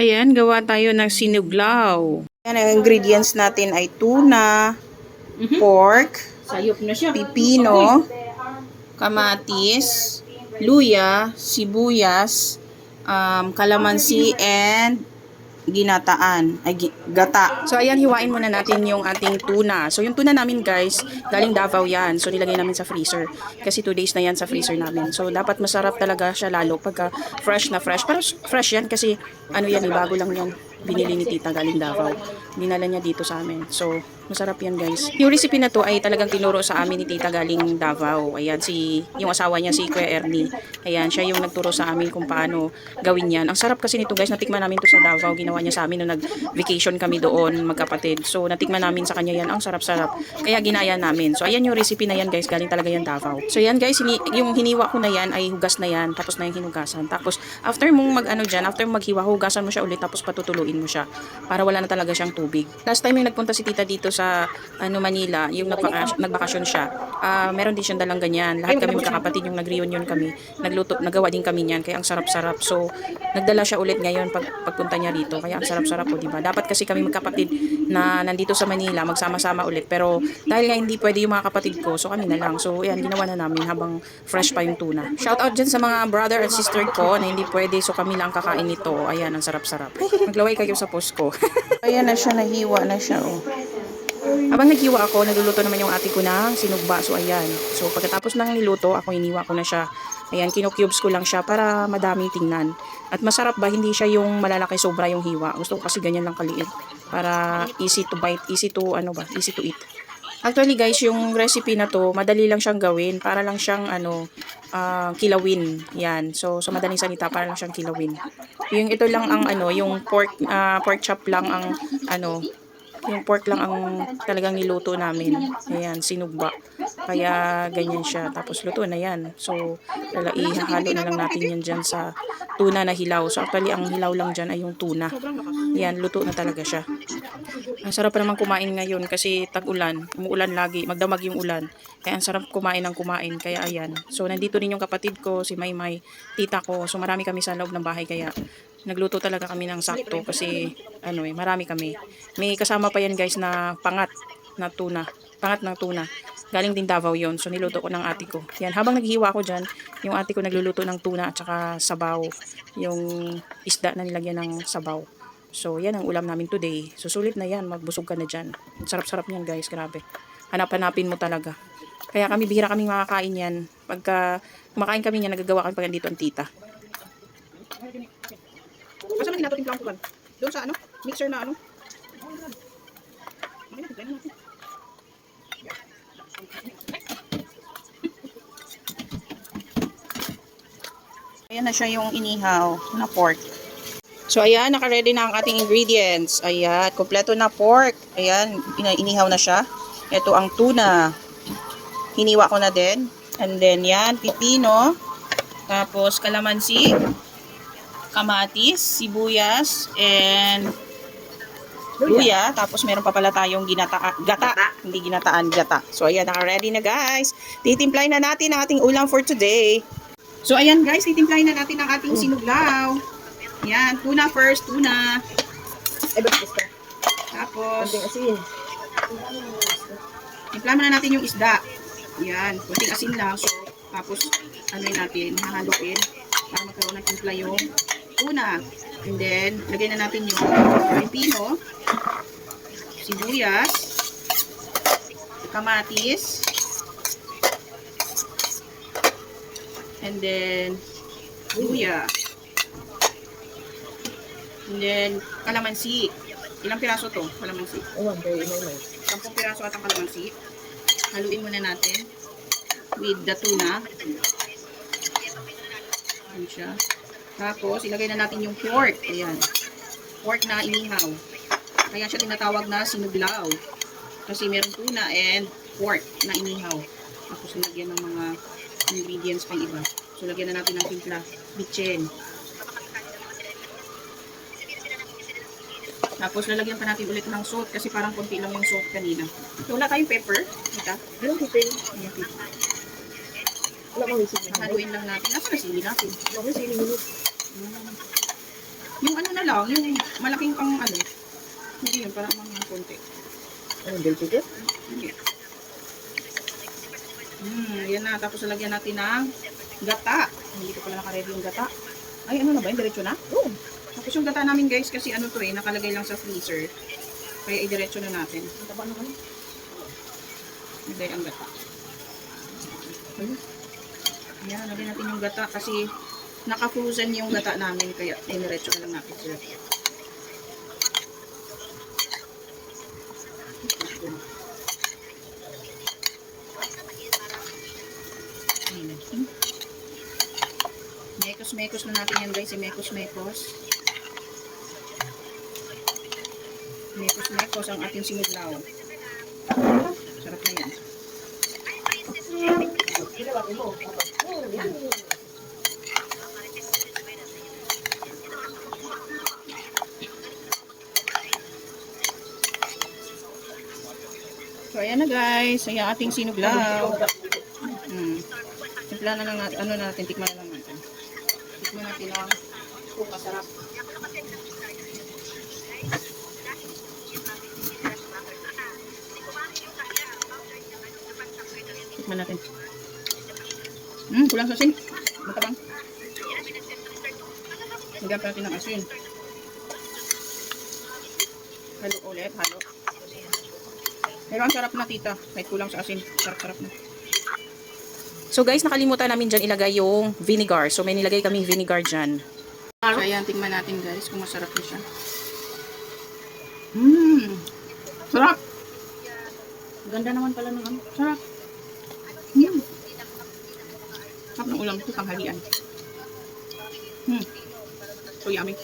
Ayan, gawa tayo ng sinuglaw. Ayan, ang ingredients natin ay tuna, pork, Sayop na siya. pipino, kamatis, luya, sibuyas, kalamansi, and ginataan, gata. So ayan, hiwain muna natin yung ating tuna. So yung tuna namin guys, galing Davao yan. So nilagay namin sa freezer. Kasi 2 days na yan sa freezer namin. So dapat masarap talaga siya lalo pagka fresh na fresh. Pero fresh yan kasi ano yan, bago lang yan. Binili ni tita galing Davao. Dinala niya dito sa amin. So masarap yan guys. Yung recipe na to ay talagang tinuro sa amin ni tita galing Davao. Ayan, yung asawa niya si Kuya Ernie. Ayan, siya yung nagturo sa amin kung paano gawin yan. Ang sarap kasi nito guys, natikman namin to sa Davao. Ginawa niya sa amin nung nag-vacation kami doon magkapatid. So natikman namin sa kanya yan. Ang sarap-sarap. Kaya ginaya namin. So ayan yung recipe na yan guys, galing talaga yan Davao. So yan guys, yung hiniwa ko na yan ay hugas na yan. Tapos na yung hinugasan. Tapos after mong after mong maghiwa, hugasan mo siya ulit tapos patutuluin mo siya para wala na talaga siyang tubig. Last time yung nagpunta si tita dito sa Manila, yung nagbakasyon siya. Meron din siyang dalang ganyan. Lahat kami magkakapatid yung nag-reunion kami. Nagawa din kami niyan. Kaya ang sarap-sarap. So nagdala siya ulit ngayon pagpunta niya rito. Kaya ang sarap-sarap po, diba? Dapat kasi kami magkapatid na nandito sa Manila, magsama-sama ulit. Pero dahil nga hindi pwede yung mga kapatid ko, so kami na lang. So yan, ginawa na namin habang fresh pa yung tuna. Shout out dyan sa mga brother at sister ko na hindi pwede, so kami lang kakain nito. Ayan, ang sarap-sarap. Maglaway kayo sa post ko. Ayan na siya, nahiwa na siya. Oh. Habang naghiwa ako, nagluluto naman yung ate ko ng sinugba. So ayan. So pagkatapos ng niluto, ako iniwa ko na siya. Ayan, kinocubes ko lang siya para madaming tingnan. At masarap ba, hindi siya yung malalaki sobra yung hiwa. Gusto ko kasi ganyan lang kaliit. Para easy to bite, easy to eat. Actually guys, yung recipe na to, madali lang siyang gawin. Para lang siyang kilawin. Yan. So madaling salita, para lang siyang kilawin. Yung ito lang ang yung pork chop lang ang yung pork lang ang talagang niluto namin. Ayan, sinugba. Kaya ganyan siya. Tapos luto na yan. So, ihahalo na lang natin yan dyan sa tuna na hilaw. So, actually, ang hilaw lang dyan ay yung tuna. Yan, luto na talaga siya. Ang sarap pa naman kumain ngayon kasi tag-ulan. Umuulan lagi. Magdamag yung ulan. Kaya ang sarap kumain ng kumain. Kaya ayan. So, nandito rin yung kapatid ko, si Maymay, tita ko. So, marami kami sa loob ng bahay. Kaya nagluto talaga kami ng sakto kasi marami kami. May kasama pa yan guys na pangat na tuna. Pangat ng tuna. Galing din Davao yon. So niluto ko ng ate ko. Yan, habang naghiwa ko dyan, yung ate ko nagluluto ng tuna at saka sabaw. Yung isda na nilagyan ng sabaw. So yan ang ulam namin today. So sulit na yan, magbusog ka na dyan. Sarap-sarap niyan guys, grabe. Hanap-hanapin mo talaga. Kaya kami, bihira kaming makakain yan. Pagka kumakain kami yan, nagagawa kami pag nandito ang tita. Kasama din natin yung plangkulan. Doon sa mixer na Ayan na siya yung inihaw na pork. So ayan, naka-ready na ang ating ingredients. Ayan, kompleto na pork. Ayan, inihaw na siya. Ito ang tuna. Hiniwa ko na din. And then yan, pipino. Tapos kalamansi, kamatis, sibuyas, and luya. Tapos meron pa pala tayong gata. Hindi ginataan, gata. So ayan, naka-ready na guys. Titimplahin na natin ang ating ulam for today. So ayan guys, titimplahin na natin ang ating sinuglaw. Yan, tuna first, tuna. Tapos timpla na natin yung isda. Yan, kunting asin lang. So, tapos natin, hahaluin para magkaroon ng timpla yung tuna. And then, lagay na natin yung pipino, sibuyas, kamatis, and then luya, and then kalamansi. Ilang piraso to? Kalamansi? 10 piraso at ang kalamansi. Haluin muna natin with the tuna. Ayan siya. Tapos, ilagay na natin yung pork. Ayan. Pork na inihaw. Kaya siya tinatawag na sinuglaw. Kasi meron tuna and pork na inihaw. Tapos, ilagyan ng mga ingredients pang iba. So, lagyan na natin ng timpla. Bitchen. Tapos, lalagyan pa natin ulit ng salt kasi parang konti lang yung salt kanina. So, wala tayong pepper. Ito. Anong pipin? Ayan, pepper. Wala kang sili. Haluin lang natin. Nasa na sili natin? Wala kang sili mo. Yung ano na lang, yung malaking pang ano. Hindi yun, para mga konti. Ano, dito? Hindi. Yan na. Tapos lagyan natin ng gata. Hindi ko pala nakaready yung gata. Ay, ano na ba yun? Diretso na? Oo. Tapos yung gata namin guys, kasi ano to nakalagay lang sa freezer. Kaya idiretso na natin. Taba na kami. Lagay ang gata. Ayan, lagyan natin yung gata kasi naka-frozen yung gata namin. Kaya idiretso na lang natin sila. Mekos-mekos na natin yan guys. Mekos-mekos. Mekos-mekos ang ating sinuglaw. Sarap na yan. So ayan na guys. Ayan ating sinuglaw. Simpla na lang natin. Ano na natin. Tikman na lang natin. Tikman natin ang masarap. Tikman natin. Kulang sa asin. Matabang. Hanggang pa natin ng asin. Halo ulit. Halo. Pero ang sarap na tita. Kahit kulang sa asin. Sarap-sarap na. So guys, nakalimutan namin dyan ilagay yung vinegar. So may nilagay kaming vinegar dyan. So ayan, tingnan natin guys kung masarap na siya. Sarap! Ganda naman pala ng ano. Sarap! Sarap ng ulam ito, tanghalian. So yummy.